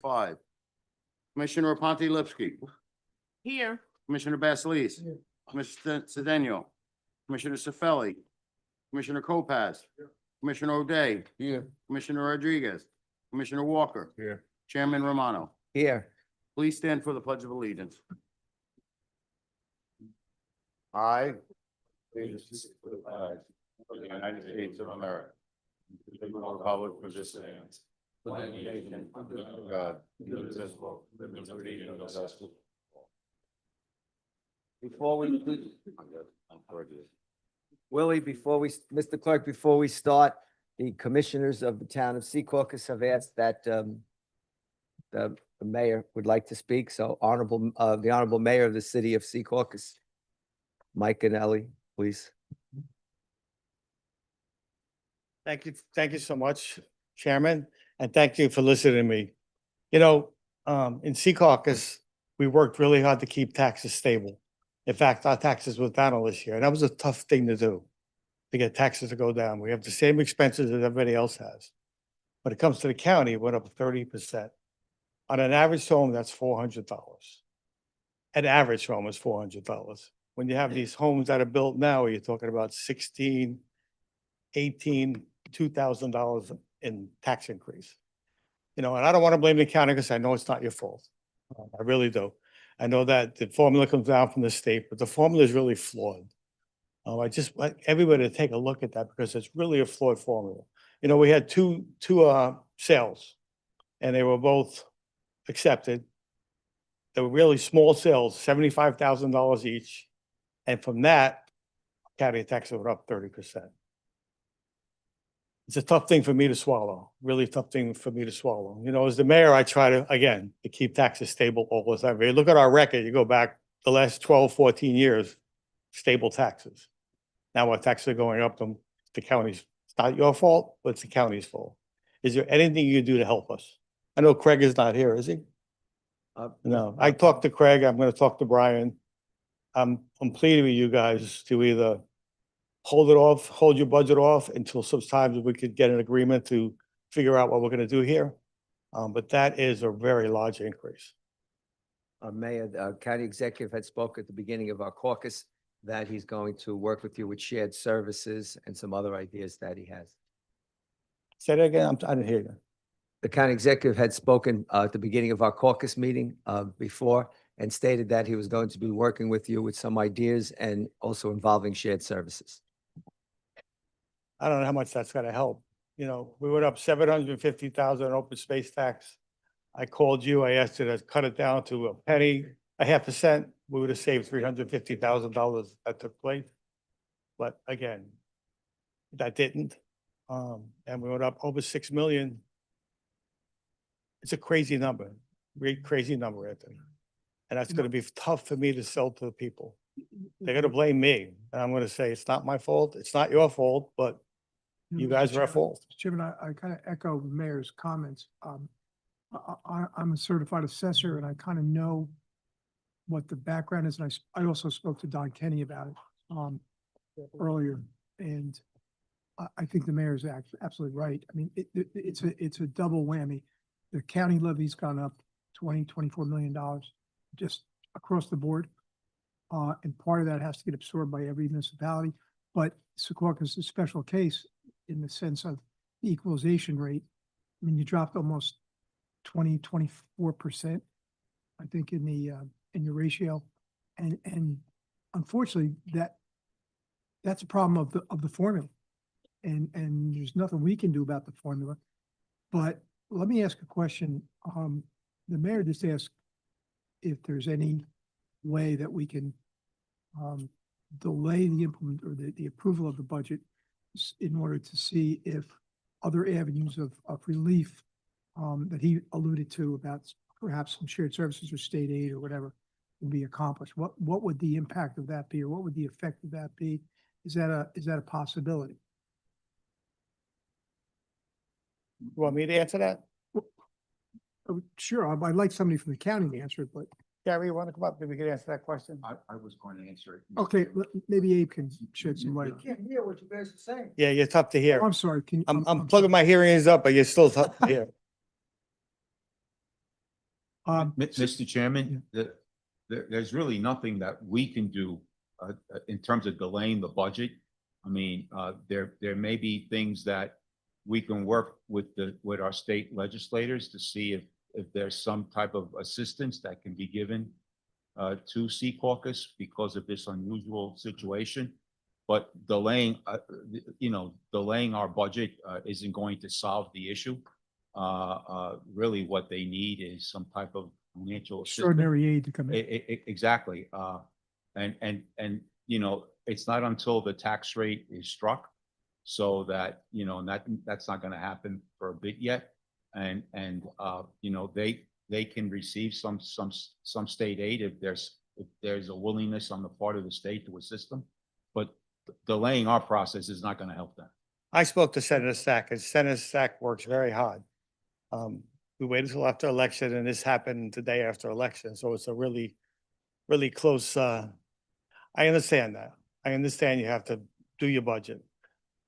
5. Commissioner Pontilivski. Here. Commissioner Basleys. Commissioner Cedeno. Commissioner Sefeli. Commissioner Lopez. Commissioner O'Day. Here. Commissioner Rodriguez. Commissioner Walker. Here. Chairman Romano. Here. Please stand for the Pledge of Allegiance. I. Allegiance to the flag of the United States of America. To the republic for this stands. One nation, under God, indivisible, with liberty and justice. Before we, Willie, Mr. Clerk, before we start, the commissioners of the town of Secaucus have asked that the mayor would like to speak. So the honorable mayor of the city of Secaucus, Mike and Ellie, please. Thank you so much, Chairman, and thank you for listening to me. You know, in Secaucus, we worked really hard to keep taxes stable. In fact, our taxes were down this year, and that was a tough thing to do, to get taxes to go down. We have the same expenses as everybody else has. When it comes to the county, it went up 30%. On an average home, that's $400. An average home is $400. When you have these homes that are built now, you're talking about $16,000, $18,000, $2,000 in tax increase. You know, and I don't want to blame the county because I know it's not your fault. I really do. I know that the formula comes down from the state, but the formula is really flawed. I just want everybody to take a look at that because it's really a flawed formula. You know, we had two sales and they were both accepted. They were really small sales, $75,000 each. And from that, county taxes were up 30%. It's a tough thing for me to swallow, really tough thing for me to swallow. You know, as the mayor, I try to, again, to keep taxes stable all the time. You look at our record, you go back the last 12, 14 years, stable taxes. Now our taxes are going up, the county's, it's not your fault, but it's the county's fault. Is there anything you can do to help us? I know Craig is not here, is he? No, I talked to Craig, I'm gonna talk to Brian. I'm pleading with you guys to either hold it off, hold your budget off until sometimes we could get an agreement to figure out what we're gonna do here. But that is a very large increase. Mayor, the county executive had spoke at the beginning of our caucus that he's going to work with you with shared services and some other ideas that he has. Say that again, I didn't hear you. The county executive had spoken at the beginning of our caucus meeting before and stated that he was going to be working with you with some ideas and also involving shared services. I don't know how much that's gonna help. You know, we went up 750,000 in open space tax. I called you, I asked you to cut it down to a penny, a half a cent. We would have saved $350,000 that took place. But again, that didn't. And we went up over 6 million. It's a crazy number, really crazy number, Anthony. And that's gonna be tough for me to sell to the people. They're gonna blame me, and I'm gonna say, it's not my fault, it's not your fault, but you guys are at fault. Chairman, I kind of echo the mayor's comments. I'm a certified assessor and I kind of know what the background is. And I also spoke to Don Kenny about it earlier. And I think the mayor's absolutely right. I mean, it's a double whammy. The county levy's gone up $24 million just across the board. And part of that has to get absorbed by every municipality. But Secaucus is a special case in the sense of the equalization rate. I mean, you dropped almost 24%, I think, in your ratio. And unfortunately, that's a problem of the formula. And there's nothing we can do about the formula. But let me ask a question. The mayor just asked if there's any way that we can delay the implement or the approval of the budget in order to see if other avenues of relief that he alluded to about perhaps some shared services or state aid or whatever can be accomplished. What would the impact of that be, or what would the effect of that be? Is that a possibility? You want me to answer that? Sure, I'd like somebody from the county to answer it, but Gary, you want to come up? Maybe we can answer that question. I was going to answer it. okay, maybe Abe can shed some light. Can't hear what you guys are saying. Yeah, you're tough to hear. I'm sorry, I'm plugging my hearing aids up, but you're still tough to hear. Mr. Chairman, there's really nothing that we can do in terms of delaying the budget. I mean, there may be things that we can work with our state legislators to see if there's some type of assistance that can be given to Secaucus because of this unusual situation. But delaying our budget isn't going to solve the issue. Really what they need is some type of financial assistance. Extraordinary aid to come in. Exactly. And, it's not until the tax rate is struck. So that, that's not going to happen for a bit yet. And, they can receive some state aid if there's a willingness on the part of the state to assist them. But delaying our process is not going to help them. I spoke to Senator Stack, and Senator Stack works very hard. We waited until after election, and this happened the day after election, so it's a really, really close, I understand that. I understand you have to do your budget.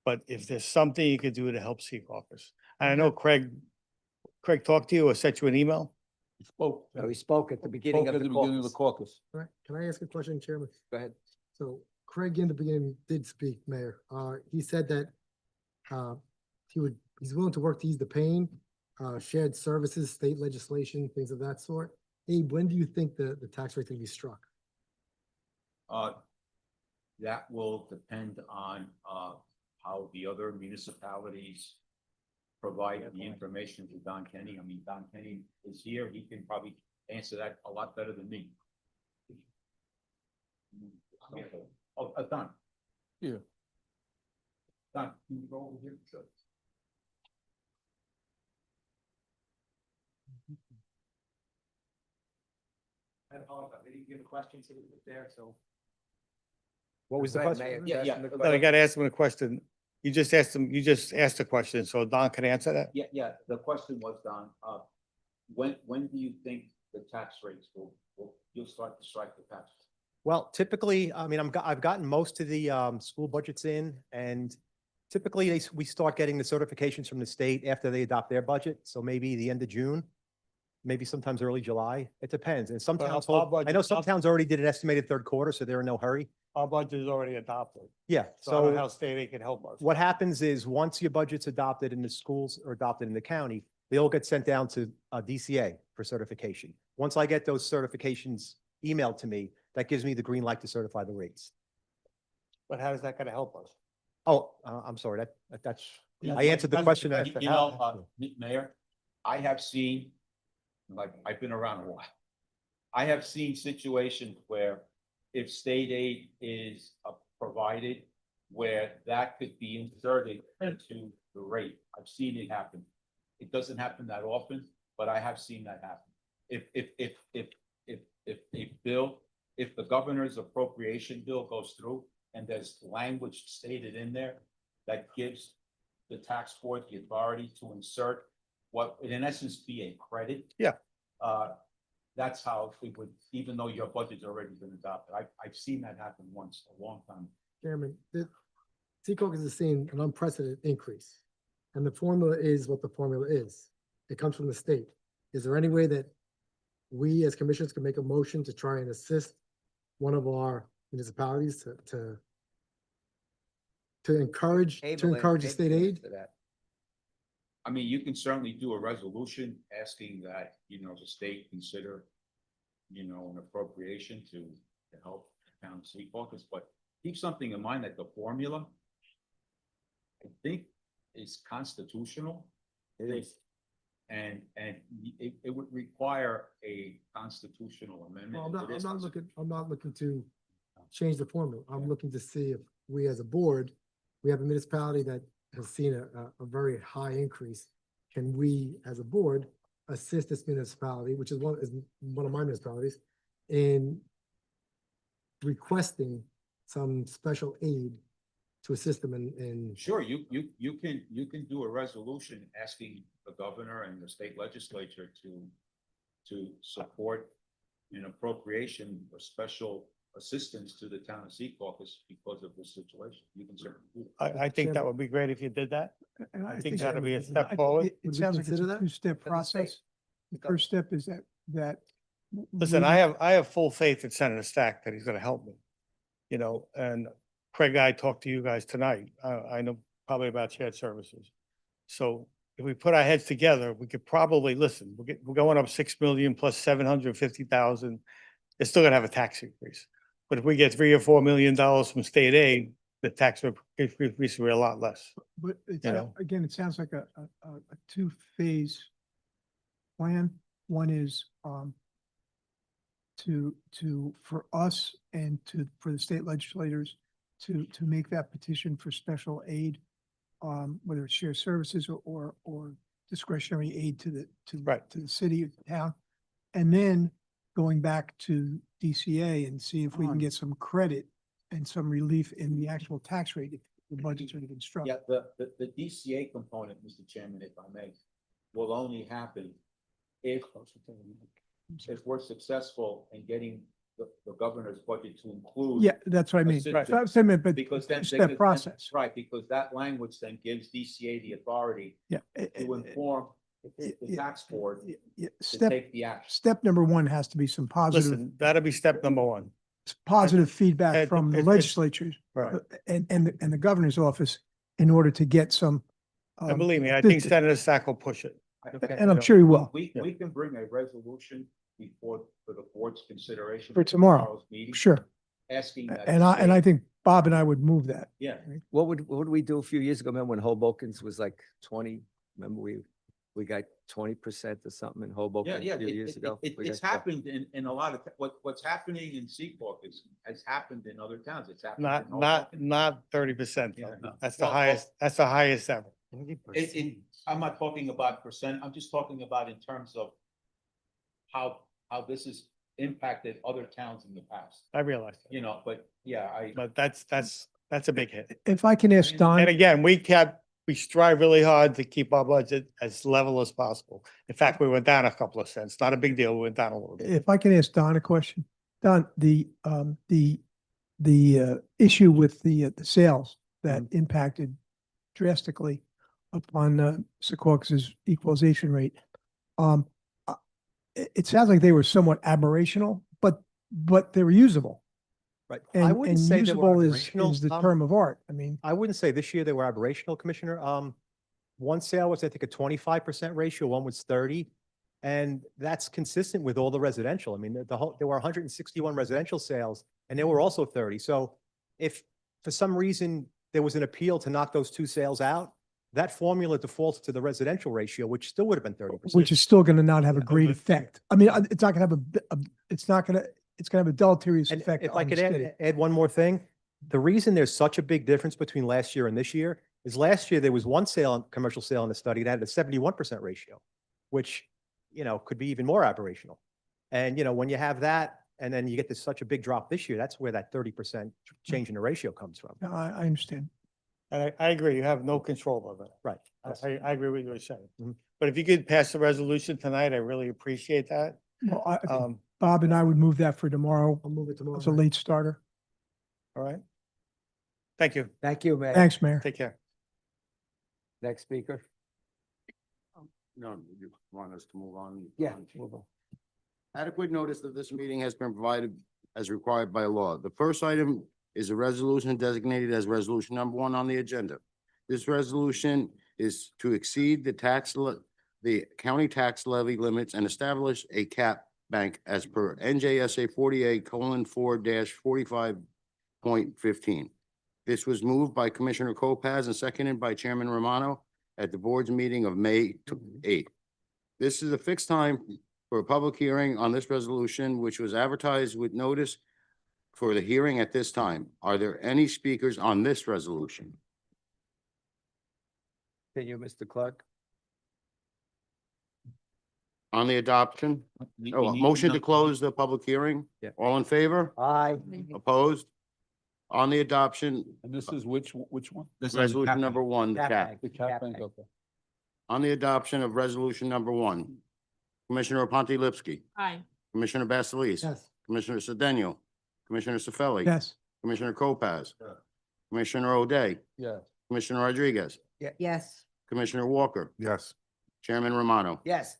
But if there's something you could do to help Secaucus, and I know Craig talked to you or sent you an email? So he spoke at the beginning of the caucus. All right, can I ask a question, Chairman? Go ahead. So Craig in the beginning did speak, Mayor. He said that he's willing to work to ease the pain, shared services, state legislation, things of that sort. Abe, when do you think the tax rate can be struck? That will depend on how the other municipalities provide the information to Don Kenny. I mean, Don Kenny is here. He can probably answer that a lot better than me. Oh, Don. Yeah. Don, can you go over here? Sure. I apologize, I didn't get a question to there, so. What was the Go ahead, question? Mayor. Yeah. Ask him the But I question. gotta ask him a question. You just asked a question, so Don can answer that? Yeah, the question was, Don, when do you think the tax rates you'll start to strike the tax? Well, typically, I mean, I've gotten most of the school budgets in, and typically we start getting the certifications from the state after they adopt their budget. So maybe the end of June, maybe sometimes early July. It depends. And some But towns, our I budget- know some towns already did an estimated third quarter, so they're in no hurry. Our budget is already adopted, Yeah, so I don't know how so state aid can help us. what happens is once your budget's adopted and the schools are adopted in the county, they all get sent down to DCA for certification. Once I get those certifications emailed to me, that gives me the green light to certify the rates. But how is that gonna help us? Oh, I'm sorry, that's, Yeah, I answered the that's- question. Mayor, I have seen, like, I've been around a while. I have seen situations where if state aid is provided, where that could be inserted into the rate. I've seen it happen. It doesn't happen that often, but I have seen that happen. If the governor's appropriation bill goes through and there's language stated in there that gives the tax board the authority to insert what would in essence be a credit. Yeah. That's how it would, even though your budget's already been adopted. I've seen that happen once, a long time. Chairman, Secaucus is seeing an unprecedented increase. And the formula is what the formula is. It comes from the state. Is there any way that we as commissioners can make a motion to try and assist one of our municipalities to encourage the state aid? I mean, you can certainly do a resolution asking that, the state consider, an appropriation to help the town of Secaucus, but keep something in mind that the formula, I think, is constitutional. It is. And it would require a constitutional amendment. Well, It is I'm not looking to change the formula. I'm looking to see if we as a board, we have a municipality that has seen a very high increase. Can we, as a board, assist this municipality, which is one of my municipalities, in requesting some special aid to assist them in? Sure, you can do a resolution asking the governor and the state legislature to support an appropriation or special assistance to the town of Secaucus because of this situation. You can certainly do it. I think that would be great if you did that. And I think that'd be a I step think forward. It Would we sounds like it's consider a that? two-step For the state. process. The first step is that that. Listen, I have full faith in Senator Stack that he's gonna help me. You know, and Craig, I talked to you guys tonight. I know probably about shared services. So if we put our heads together, we could probably, listen, we're going up 6 million plus 750,000. It's still gonna have a tax increase. But if we get $3 or $4 million from state aid, the tax increase will be a lot less. But it's, you know. again, it sounds like a two-phase plan. One is, for us and for the state legislators to make that petition for special aid, whether it's shared services or discretionary aid Right. to the city or the town. And then going back to DCA and see if we can get some credit and some relief in the actual tax rate if the budget's already been struck. Yeah, the DCA component, Mr. Chairman, if I may, will only happen if we're successful in getting the governor's budget to include. Yeah, that's what I mean. assistance. So I'm saying, but Because then. it's that process. Right, because that language then gives DCA the authority Yeah. to inform the yeah, tax board Yeah, to Step, take the action. step number one has to be some positive, Listen, that'll be step number one. positive feedback and from the it's- legislatures Right. and the governor's office in order to get some. And believe me, I think this- Senator Stack will push it. And I'm sure he will. We can bring a resolution for the board's consideration. For tomorrow. tomorrow's meeting, Sure. Asking that. And I think Bob and I would move that. Yeah. What would we do a few years ago? Remember when Hoboken's was like 20? Remember we got 20% or something in Hoboken Yeah, a few years ago? We it's got- happened in a lot of, what's happening in Secaucus has happened in other towns. It's happened. in Hoboken. Not 30%. Yeah, no. That's the Well, highest, that's the highest ever. I'm not talking about percent, I'm just talking about in terms of how this has impacted other towns in the past, I realize that. you know, but yeah, But that's a big hit. If I can ask Don. And again, we strive really hard to keep our budget as level as possible. In fact, we went down a couple of cents. Not a big deal. We went down a little bit. If I can ask Don a question, Don, the issue with the sales that impacted drastically upon Secaucus's equalization rate. It sounds like they were somewhat aberrational, but they were usable. Right. And, I wouldn't and say they were usable aberrational. is the term of art. I mean, I wouldn't say this year they were aberrational, Commissioner. One sale was, I think, a 25% ratio, one was 30. And that's consistent with all the residential. I mean, there were 161 residential sales and there were also 30. So if for some reason there was an appeal to knock those two sales out, that formula defaults to the residential ratio, which still would have been 30%. which is still going to not have a Yeah. great effect. I mean, it's not going to have it's going to have a deleterious And effect if I on the could city. add one more thing, the reason there's such a big difference between last year and this year is last year there was one commercial sale in the study that had a 71% ratio, which, could be even more aberrational. And, when you have that and then you get such a big drop this year, that's where that 30% change in the ratio comes from. No, I understand. And I agree, you have no control over it. Right. I agree with what you're saying. Mhm. But if you could pass the resolution tonight, I really appreciate that. Well, I think Um, Bob and I would move that for tomorrow I'll move it tomorrow. as a late starter. all right. Thank you. Thank you, Mayor. Thanks, Mayor. Take care. Next speaker. No, you want us to move on? Yeah. move on. Adequate notice of this meeting has been provided as required by law. The first item is a resolution designated as resolution number 1 on the agenda. This resolution is to exceed the county tax levy limits and establish a cap bank as per NJSA 48:4-45.15. This was moved by Commissioner Lopez and seconded by Chairman Romano at the board's meeting of May 8th. This is a fixed time for a public hearing on this resolution, which was advertised with notice for the hearing at this time. Are there any speakers on this resolution? Continue, Mr. Clark. On the adoption? We Oh, need motion to enough- close the public hearing? Yeah. All in favor? Aye. Opposed? On the adoption, And this is which one? This is resolution happening. number 1, the Cap cap. bank. The cap bank, okay. On the adoption of resolution number 1, Commissioner Pontilivski, Aye. Commissioner Basleys, Yes. Commissioner Cedeno, Commissioner Sefeli, Yes. Commissioner Lopez, Commissioner O'Day, Yes. Commissioner Rodriguez, Yes. Commissioner Walker, Yes. Chairman Romano. Yes.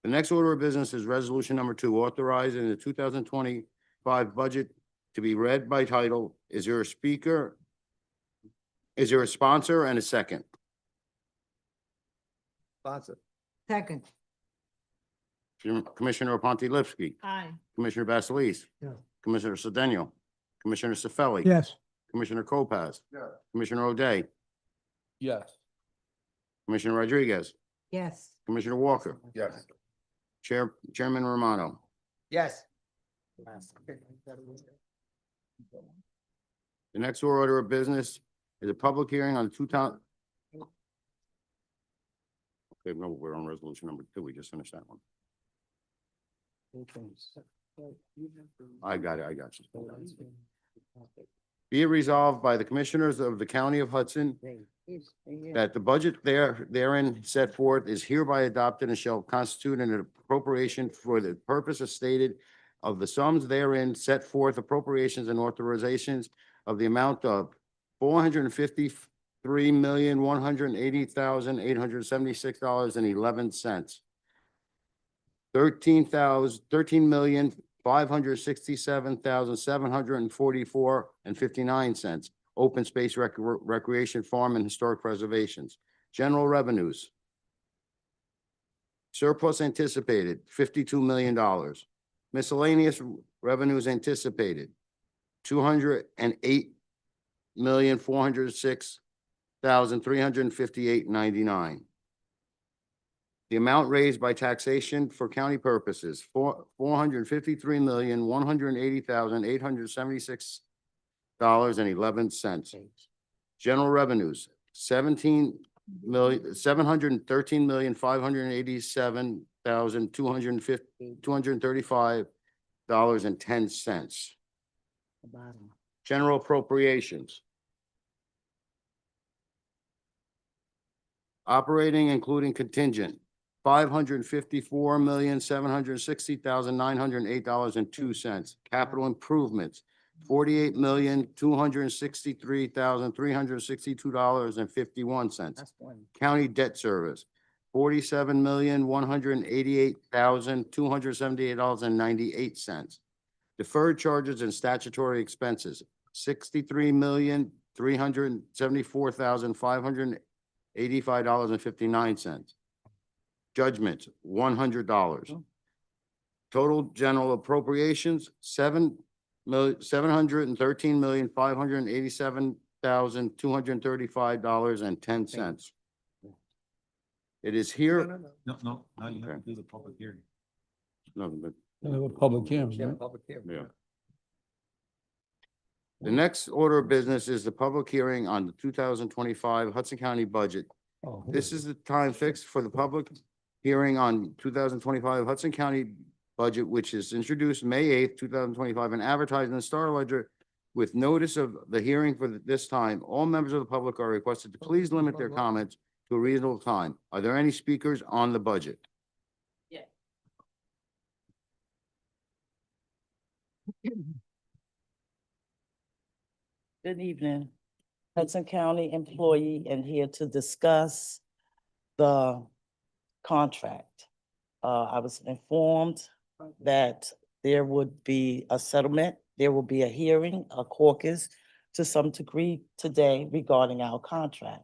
The next order of business is resolution number 2, authorizing the 2025 budget to be read by title. Is there a speaker? Is there a sponsor and a second? Sponsor. Second. Commissioner Pontilivski, Aye. Commissioner Basleys, Yes. Commissioner Cedeno, Commissioner Sefeli. Yes. Commissioner Lopez. Commissioner O'Day, Yes. Commissioner Rodriguez, Yes. Commissioner Walker. Yes. Chairman Romano. Yes. The next order of business is a public hearing on the 2000. Okay, no, we're on resolution number 2. We just finished that one. I got it. Be it resolved by the Commissioners of the County of Hudson that the budget therein set forth is hereby adopted and shall constitute an appropriation for the purpose as stated of the sums therein set forth appropriations and authorizations of the amount of $453,180,876.11. $13,567,744.59. Open space recreation, farm and historic preservations. General revenues. Surplus anticipated, $52 million. Miscellaneous revenues anticipated, $208,406,358.99. The amount raised by taxation for county purposes, $453,180,876.11. General revenues, $17,713,587,235.10. General appropriations. Operating including contingent, $554,760,908.02. Capital improvements, $48,263,362.51. County debt service, $47,188,278.98. Deferred charges and statutory expenses, $63,374,585.59. Judgments, $100. Total general appropriations, $7,713,587,235.10. It is here. No, you have to do the public hearing. No, but, A public hearing, Yeah, right? public hearing. yeah. The next order of business is the public hearing on the 2025 Hudson County budget. Oh, This is the time fixed for the public hearing on 2025 Hudson County budget, which is introduced May 8th, 2025, and advertised in the Star Ledger with notice of the hearing for this time. All members of the public are requested to please limit their comments to a reasonable time. Are there any speakers on the budget? Good evening. Hudson County employee and here to discuss the contract. I was informed that there would be a settlement, there will be a hearing, a caucus to some degree today regarding our contract.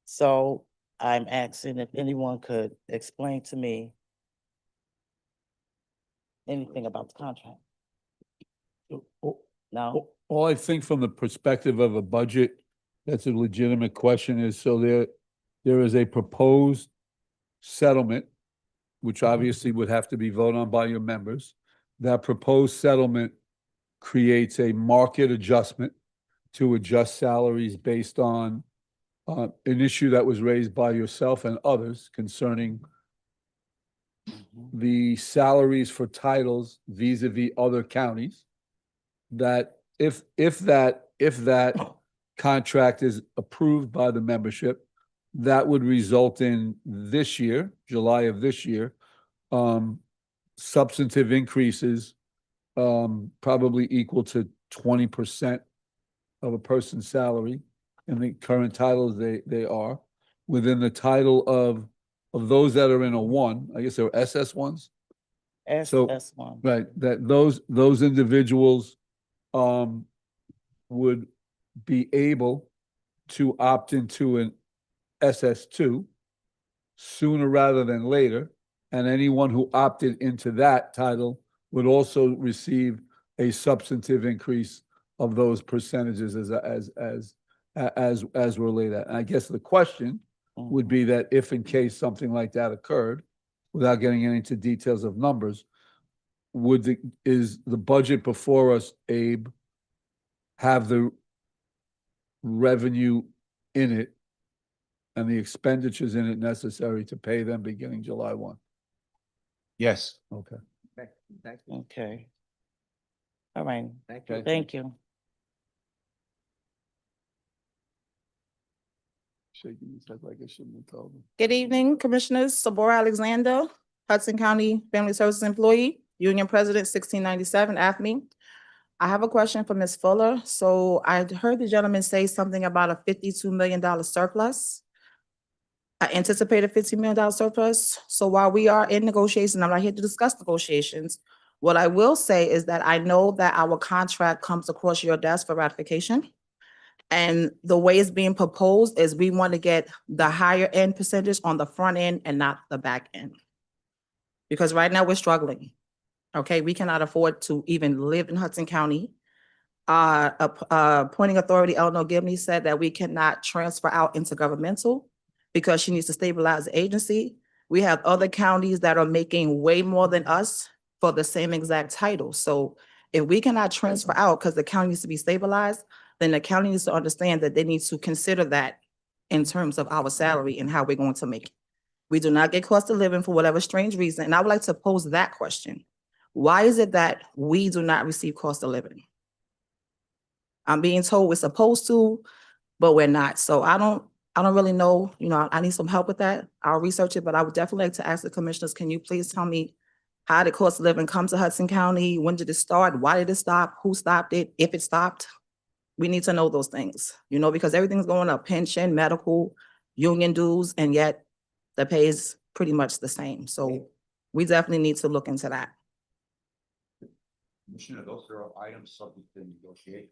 So I'm asking if anyone could explain to me anything about the contract. No? All I think from the perspective of a budget, that's a legitimate question is, so there is a proposed settlement, which obviously would have to be voted on by your members. That proposed settlement creates a market adjustment to adjust salaries based on an issue that was raised by yourself and others concerning the salaries for titles vis-a-vis other counties. That if that contract is approved by the membership, that would result in this year, July of this year, substantive increases, probably equal to 20% of a person's salary in the current titles they are. Within the title of of those that are in a one, I guess they're SS ones, So- SS1. right? That those individuals would be able to opt into an SS2 sooner rather than later. And anyone who opted into that title would also receive a substantive increase of those percentages as we're laid out. And I guess the question would be that if in case something like that occurred, without getting into details of numbers, is the budget before us, Abe, have the revenue in it and the expenditures in it necessary to pay them beginning July 1? Yes. Okay. Thank you. Okay. All right, Thank you. thank you. Shaking his head like I shouldn't have told him. Good evening, Commissioners. Sabora Alexander, Hudson County Family Services Employee, Union President, 1697 AFME. I have a question for Ms. Fuller. So I heard the gentleman say something about a $52 million surplus. I anticipated $15 million surplus. So while we are in negotiations, I'm not here to discuss negotiations. What I will say is that I know that our contract comes across your desk for ratification. And the way it's being proposed is we want to get the higher end percentage on the front end and not the back end. Because right now we're struggling. Okay, we cannot afford to even live in Hudson County. Appointing authority, Eleanor Gibney, said that we cannot transfer out intergovernmental because she needs to stabilize the agency. We have other counties that are making way more than us for the same exact title. So if we cannot transfer out because the county needs to be stabilized, then the county needs to understand that they need to consider that in terms of our salary and how we're going to make it. We do not get cost of living for whatever strange reason. And I would like to pose that question. Why is it that we do not receive cost of living? I'm being told we're supposed to, but we're not. So I don't really know, I need some help with that. I'll research it, but I would definitely like to ask the commissioners, can you please tell me how did cost of living come to Hudson County? When did it start? Why did it stop? Who stopped it? If it stopped? We need to know those things, because everything's going up, pension, medical, union dues, and yet the pay is pretty much the same. So we definitely need to look into that. Commissioner, those are items subject to negotiation.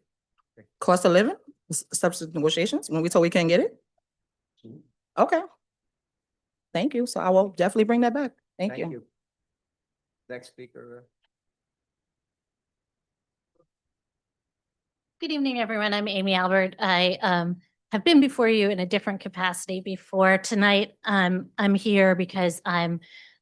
Cost of living, substitute negotiations, when we told we can't get it? Okay. Thank you. So I will definitely bring that back. Thank you. Next speaker. Good evening, everyone. I'm Amy Albert. I have been before you in a different capacity before. Tonight, I'm here because I'm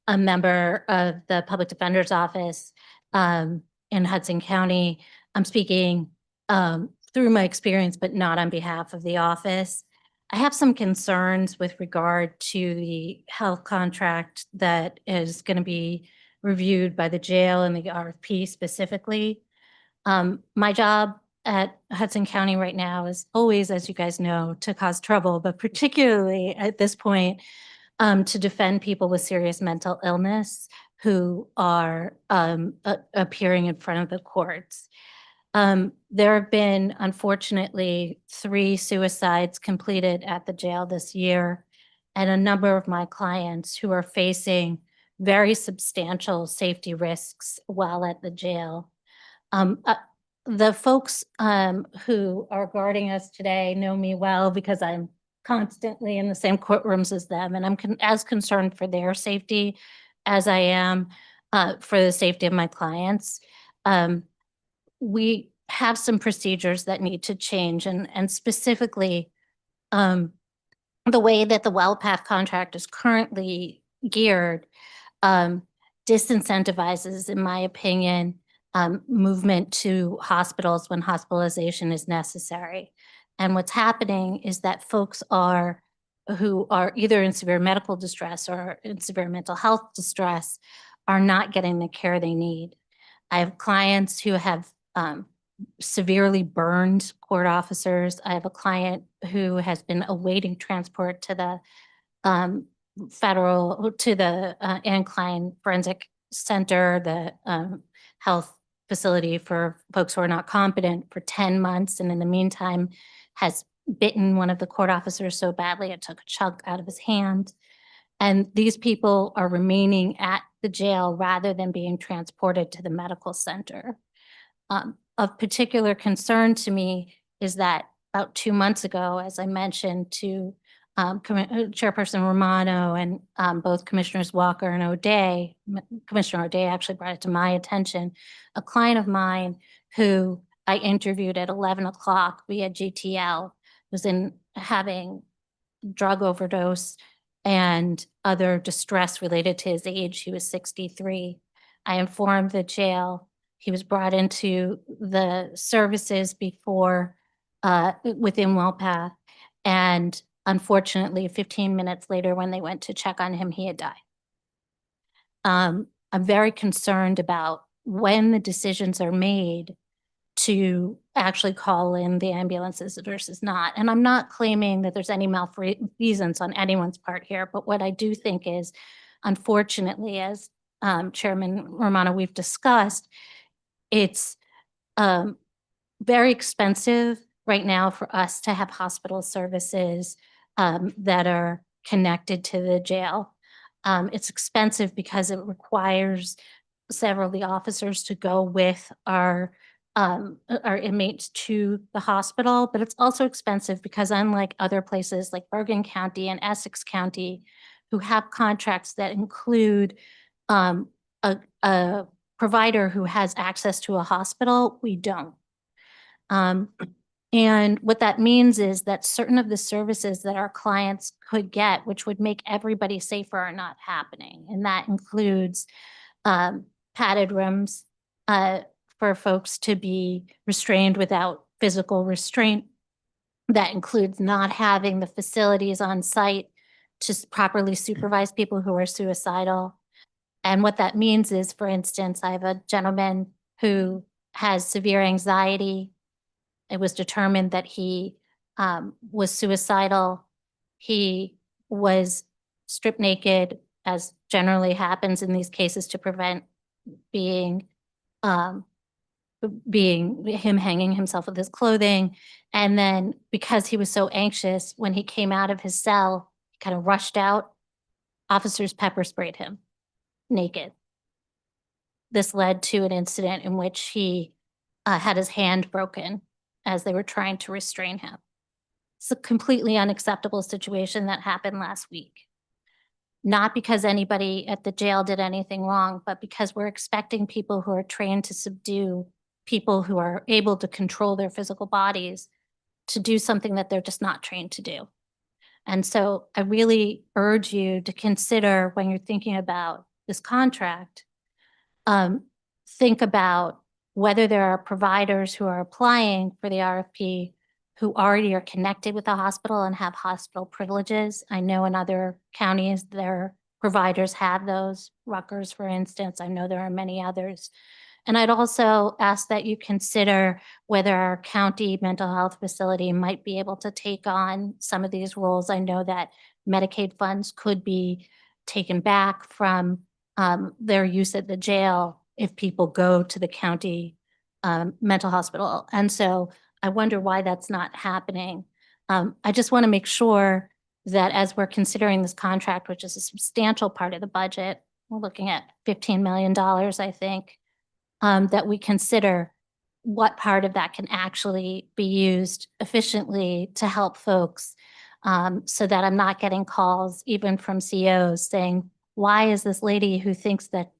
a member of the Public Defender's Office in Hudson County. I'm speaking through my experience, but not on behalf of the office. I have some concerns with regard to the health contract that is going to be reviewed by the jail and the RFP specifically. My job at Hudson County right now is always, as you guys know, to cause trouble, but particularly at this point, to defend people with serious mental illness who are appearing in front of the courts. There have been, unfortunately, 3 suicides completed at the jail this year, and a number of my clients who are facing very substantial safety risks while at the jail. The folks who are guarding us today know me well because I'm constantly in the same courtrooms as them, and I'm as concerned for their safety as I am for the safety of my clients. We have some procedures that need to change, and specifically the way that the WellPath contract is currently geared disincentivizes, in my opinion, movement to hospitals when hospitalization is necessary. And what's happening is that folks who are either in severe medical distress or in severe mental health distress are not getting the care they need. I have clients who have severely burned court officers. I have a client who has been awaiting transport to the Ann Klein Forensic Center, the health facility for folks who are not competent, for 10 months. And in the meantime, has bitten one of the court officers so badly it took a chunk out of his hand. And these people are remaining at the jail rather than being transported to the medical center. Of particular concern to me is that about 2 months ago, as I mentioned to Chairperson Romano and both Commissioners Walker and O'Day, Commissioner O'Day actually brought it to my attention, a client of mine who I interviewed at 11 o'clock via GTL was having drug overdose and other distress related to his age. He was 63. I informed the jail. He was brought into the services before, within WellPath. And unfortunately, 15 minutes later, when they went to check on him, he had died. I'm very concerned about when the decisions are made to actually call in the ambulances versus not. And I'm not claiming that there's any malfeasance on anyone's part here, but what I do think is, unfortunately, as Chairman Romano, we've discussed, it's very expensive right now for us to have hospital services that are connected to the jail. It's expensive because it requires several of the officers to go with our inmates to the hospital, but it's also expensive because unlike other places like Bergen County and Essex County, who have contracts that include a provider who has access to a hospital, we don't. And what that means is that certain of the services that our clients could get, which would make everybody safer, are not happening. And that includes padded rooms for folks to be restrained without physical restraint. That includes not having the facilities on site to properly supervise people who are suicidal. And what that means is, for instance, I have a gentleman who has severe anxiety. It was determined that he was suicidal. He was stripped naked, as generally happens in these cases, to prevent being him hanging himself with his clothing. And then because he was so anxious, when he came out of his cell, he kind of rushed out. Officers pepper sprayed him naked. This led to an incident in which he had his hand broken as they were trying to restrain him. It's a completely unacceptable situation that happened last week. Not because anybody at the jail did anything wrong, but because we're expecting people who are trained to subdue people who are able to control their physical bodies to do something that they're just not trained to do. And so I really urge you to consider, when you're thinking about this contract, think about whether there are providers who are applying for the RFP who already are connected with the hospital and have hospital privileges. I know in other counties, their providers have those. Rutgers, for instance. I know there are many others. And I'd also ask that you consider whether our county mental health facility might be able to take on some of these roles. I know that Medicaid funds could be taken back from their use at the jail if people go to the county mental hospital. And so I wonder why that's not happening. I just want to make sure that as we're considering this contract, which is a substantial part of the budget, we're looking at $15 million, I think, that we consider what part of that can actually be used efficiently to help folks, so that I'm not getting calls even from CEOs saying, why is this lady who thinks that,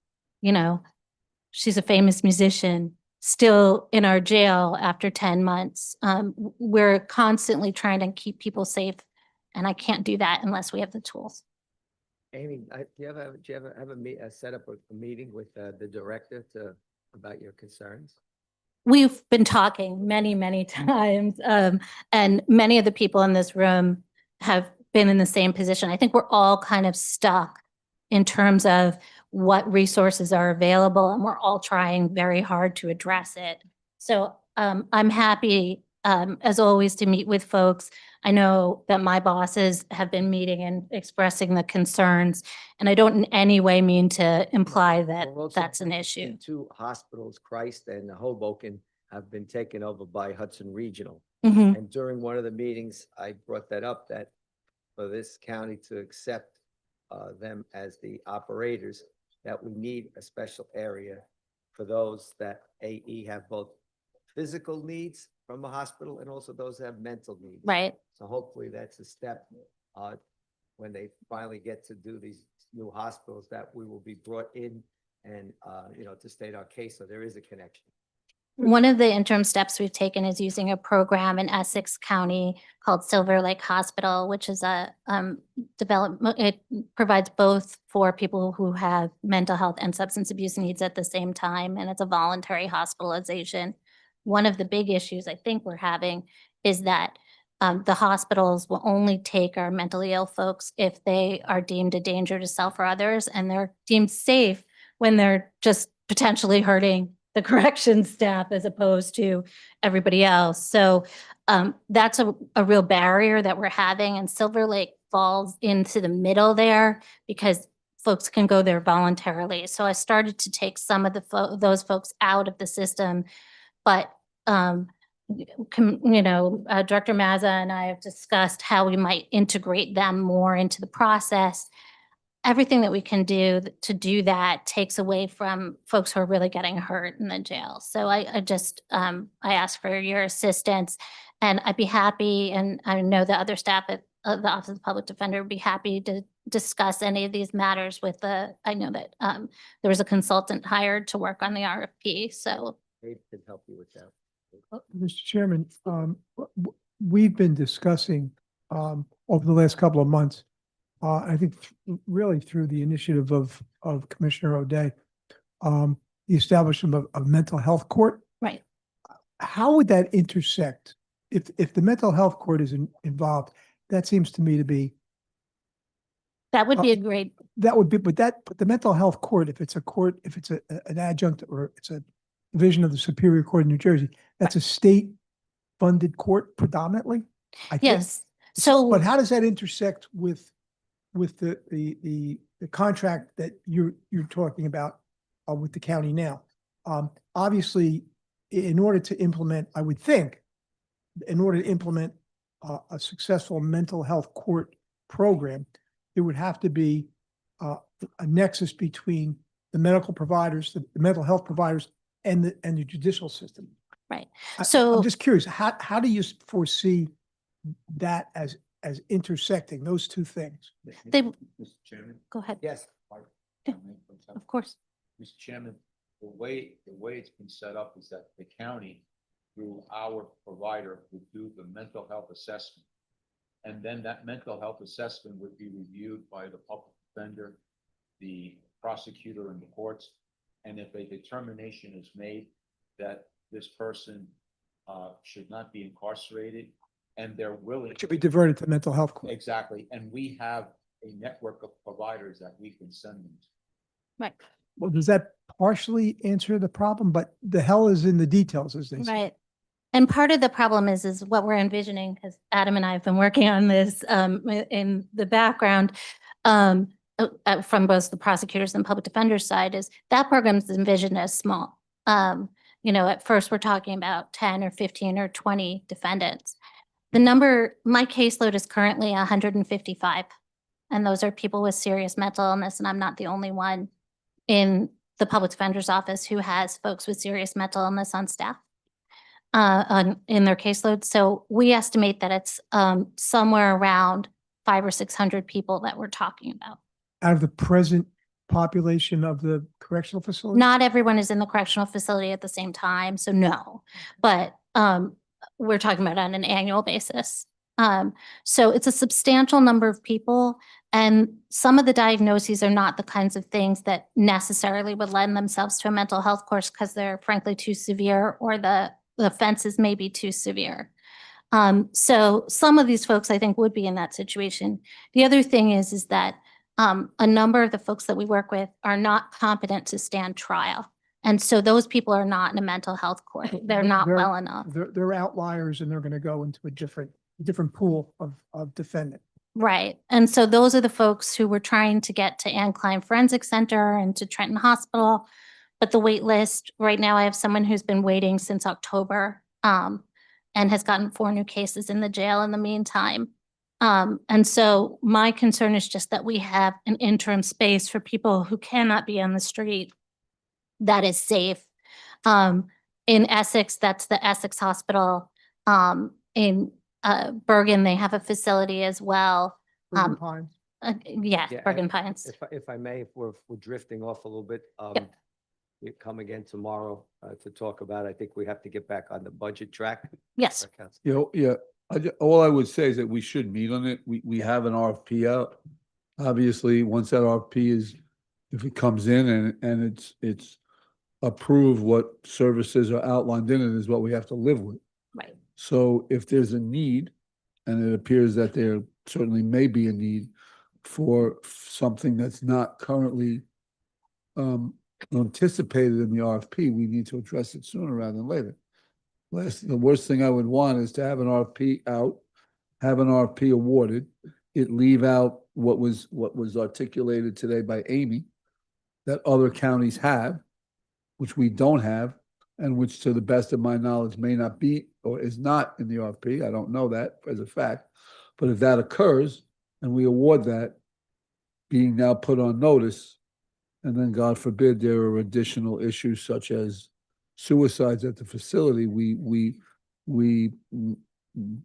you know, she's a famous musician still in our jail after 10 months? We're constantly trying to keep people safe, and I can't do that unless we have the tools. Amy, do you ever set up a meeting with the director about your concerns? We've been talking many, many times, and many of the people in this room have been in the same position. I think we're all kind of stuck in terms of what resources are available, and we're all trying very hard to address it. So I'm happy, as always, to meet with folks. I know that my bosses have been meeting and expressing the concerns, and I don't in any way mean to imply that We're also that's an issue. in 2 hospitals, Christ and Hoboken, have been taken over by Hudson Regional. Mhm. And during one of the meetings, I brought that up, that for this county to accept them as the operators, that we need a special area for those that have both physical needs from a hospital and also those that have mental needs. Right. So hopefully that's a step, when they finally get to do these new hospitals, that we will be brought in and, to state our case, so there is a connection. One of the interim steps we've taken is using a program in Essex County called Silver Lake Hospital, which is a development, it provides both for people who have mental health and substance abuse needs at the same time, and it's a voluntary hospitalization. One of the big issues I think we're having is that the hospitals will only take our mentally ill folks if they are deemed a danger to self or others, and they're deemed safe when they're just potentially hurting the corrections staff as opposed to everybody else. So that's a real barrier that we're having, and Silver Lake falls into the middle there because folks can go there voluntarily. So I started to take some of those folks out of the system, but Director Mazza and I have discussed how we might integrate them more into the process. Everything that we can do to do that takes away from folks who are really getting hurt in the jail. So I ask for your assistance, and I'd be happy, and I know the other staff at the Office of the Public Defender would be happy to discuss any of these matters with I know that there was a consultant hired to work on the RFP, so. Dave can help you with that. Mr. Chairman, we've been discussing over the last couple of months, I think really through the initiative of Commissioner O'Day, the establishment of mental health court. Right. How would that intersect? If the mental health court is involved, that seems to me to be. That would be a great. That would be, but the mental health court, if it's a court, if it's an adjunct or it's a division of the Superior Court in New Jersey, that's a state-funded court predominantly, I think. Yes. So. But how does that intersect with the contract that you're talking about with the county now? Obviously, in order to implement, I would think, in order to implement a successful mental health court program, there would have to be a nexus between the medical providers, the mental health providers, and the judicial system. Right. I'm So. just curious, how do you foresee that as intersecting those two things? They, Mr. Chairman? go ahead. Yes. Of course. Mr. Chairman, the way it's been set up is that the county, through our provider, would do the mental health assessment. And then that mental health assessment would be reviewed by the public defender, the prosecutor, and the courts. And if a determination is made that this person should not be incarcerated, and they're willing. It should be diverted to mental health court. Exactly. And we have a network of providers that we can send them to. Right. Well, does that partially answer the problem? But the hell is in the details, as they say. Right. And part of the problem is what we're envisioning, because Adam and I have been working on this in the background from both the prosecutors and public defenders side, is that program's envisioned as small. At first we're talking about 10 or 15 or 20 defendants. The number, my caseload is currently 155. And those are people with serious mental illness, and I'm not the only one in the public defender's office who has folks with serious mental illness on staff in their caseload. So we estimate that it's somewhere around 500 or 600 people that we're talking about. Out of the present population of the correctional facility? Not everyone is in the correctional facility at the same time, so no. But we're talking about on an annual basis. So it's a substantial number of people, and some of the diagnoses are not the kinds of things that necessarily would lend themselves to a mental health course because they're frankly too severe, or the offenses may be too severe. So some of these folks I think would be in that situation. The other thing is that a number of the folks that we work with are not competent to stand trial. And so those people are not in a mental health court. They're not well enough. They're outliers, and they're going to go into a different pool of defendant. Right. And so those are the folks who we're trying to get to Ann Klein Forensic Center and to Trenton Hospital. But the wait list, right now I have someone who's been waiting since October and has gotten 4 new cases in the jail in the meantime. And so my concern is just that we have an interim space for people who cannot be on the street that is safe. In Essex, that's the Essex Hospital. In Bergen, they have a facility as well. Bergen Pines. Yeah, Yeah, Bergen Pines. If I may, if we're drifting off a little bit, Yep. you come again tomorrow, to talk about, I think we have to get back on the budget track. Yes. You know, yeah, all I would say is that we should meet on it. We have an RFP out. Obviously, once that RFP is, if it comes in and it's approved, what services are outlined in it is what we have to live with. Right. So if there's a need, and it appears that there certainly may be a need for something that's not currently anticipated in the RFP, we need to address it sooner rather than later. The worst thing I would want is to have an RFP out, have an RFP awarded, it leave out what was articulated today by Amy, that other counties have, which we don't have, and which to the best of my knowledge may not be or is not in the RFP. I don't know that as a fact. But if that occurs and we award that, being now put on notice, and then God forbid there are additional issues such as suicides at the facility, we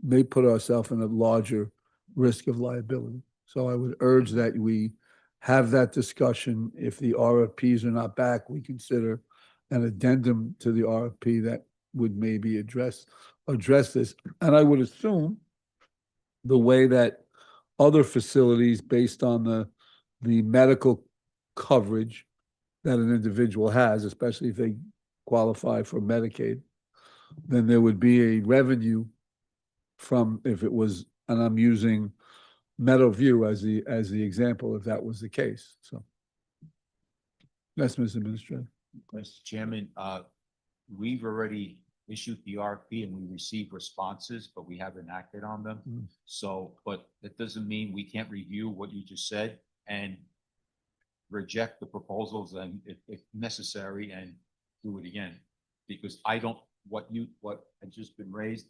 may put ourselves in a larger risk of liability. So I would urge that we have that discussion. If the RFPs are not back, we consider an addendum to the RFP that would maybe address this. And I would assume the way that other facilities, based on the medical coverage that an individual has, especially if they qualify for Medicaid, then there would be a revenue from, if it was, and I'm using Meadowview as the example, if that was the case. So that's Mr. Administrator. Mr. Chairman, we've already issued the RFP and we received responses, but we haven't acted on them. Mm. So, but that doesn't mean we can't review what you just said and reject the proposals and if necessary and do it again. Because what had just been raised,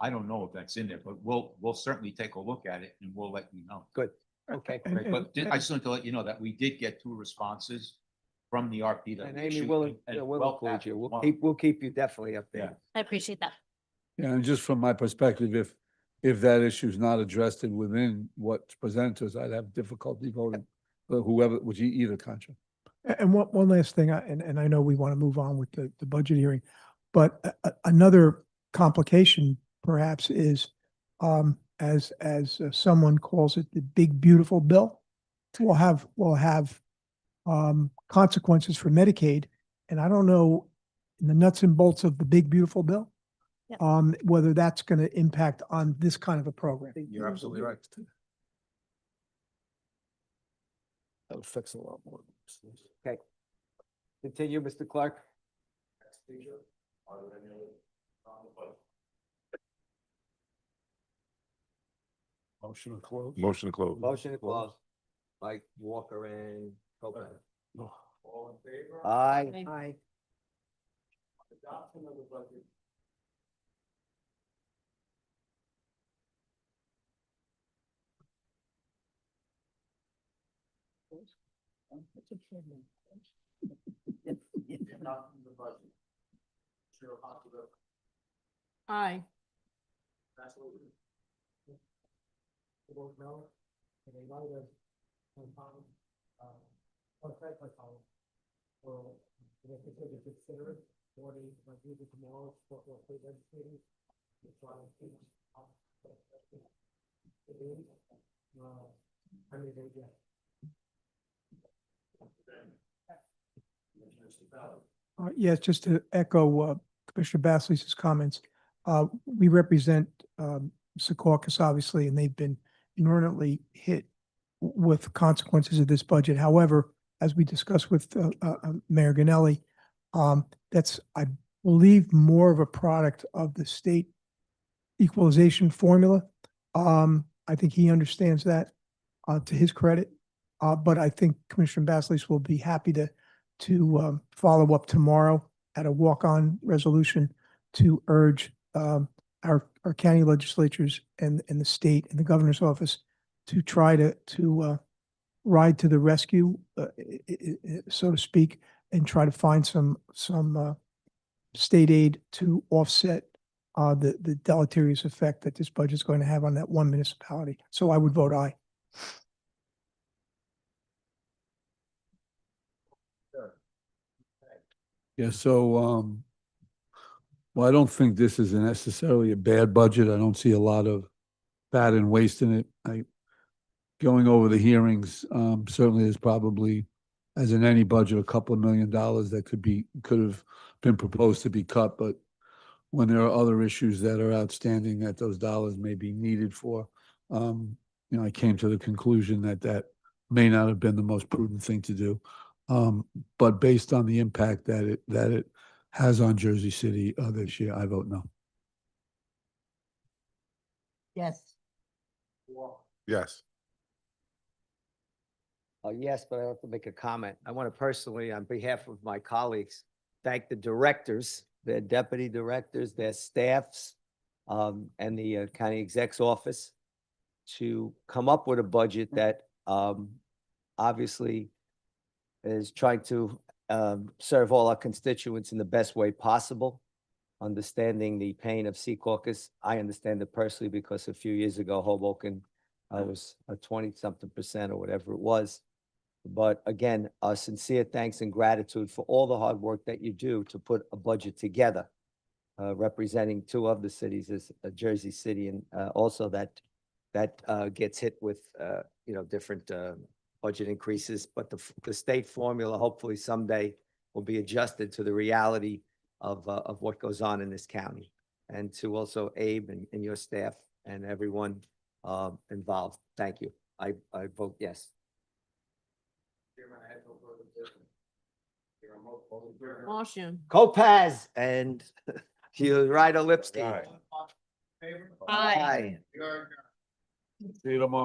I don't know if that's in there, but we'll certainly take a look at it and we'll let you know. Good, okay. Right, but I just wanted to let you know that we did get 2 responses from the RFP that. And we Amy, issued, we'll and include past you. one. We'll keep you definitely updated. I appreciate that. Yeah, and just from my perspective, if that issue is not addressed within what's presented to us, I'd have difficulty voting for whoever, which either contract. And one last thing, and I know we want to move on with the budget hearing, but another complication perhaps is, as someone calls it, the big beautiful bill, will have consequences for Medicaid. And I don't know in the nuts and bolts of the big beautiful bill, Yeah. whether that's going to impact on this kind of a program. You're absolutely right. That would fix a lot more. Okay. Continue, Mr. Clark. Motion to close. Motion to close. Motion to close. Mike Walker and Copeland. All in favor? Aye. Aye. Adoption of the budget. Adoption of the budget. Chair Hospital. Aye. That's what we. Board member, and a lot of, well, if they consider it, or they might use it tomorrow for state legislators. to try and keep, I mean, they, Yes, just to echo Commissioner Basleys' comments. We represent Secaucus, obviously, and they've been inordinately hit with consequences of this budget. However, as we discussed with Mayor Ganelli, that's, I believe, more of a product of the state equalization formula. I think he understands that, to his credit. But I think Commissioner Basleys will be happy to follow up tomorrow at a walk-on resolution to urge our our county legislatures and the state and the governor's office to try to ride to the rescue, so to speak, and try to find some state aid to offset the deleterious effect that this budget is going to have on that one municipality. So I would vote aye. Yeah, so, well, I don't think this is necessarily a bad budget. I don't see a lot of fat and waste in it. Going over the hearings, certainly there's probably, as in any budget, a couple of $1 million that could have been proposed to be cut, but when there are other issues that are outstanding that those dollars may be needed for, I came to the conclusion that that may not have been the most prudent thing to do. But based on the impact that it has on Jersey City this year, I vote no. Yes. Yes. Yes, but I have to make a comment. I want to personally, on behalf of my colleagues, thank the directors, their deputy directors, their staffs, and the county exec's office to come up with a budget that obviously is trying to serve all our constituents in the best way possible. Understanding the pain of Secaucus, I understand it personally because a few years ago, Hoboken was a 20-something% or whatever it was. But again, sincere thanks and gratitude for all the hard work that you do to put a budget together, representing two of the cities as Jersey City, and also that gets hit with different budget increases. But the state formula hopefully someday will be adjusted to the reality of what goes on in this county. And to also Abe and your staff and everyone involved. Thank you. I vote yes. Motion. Kopaz and you Ryder Lipstein. Aye. Aye. Aye. See you tomorrow.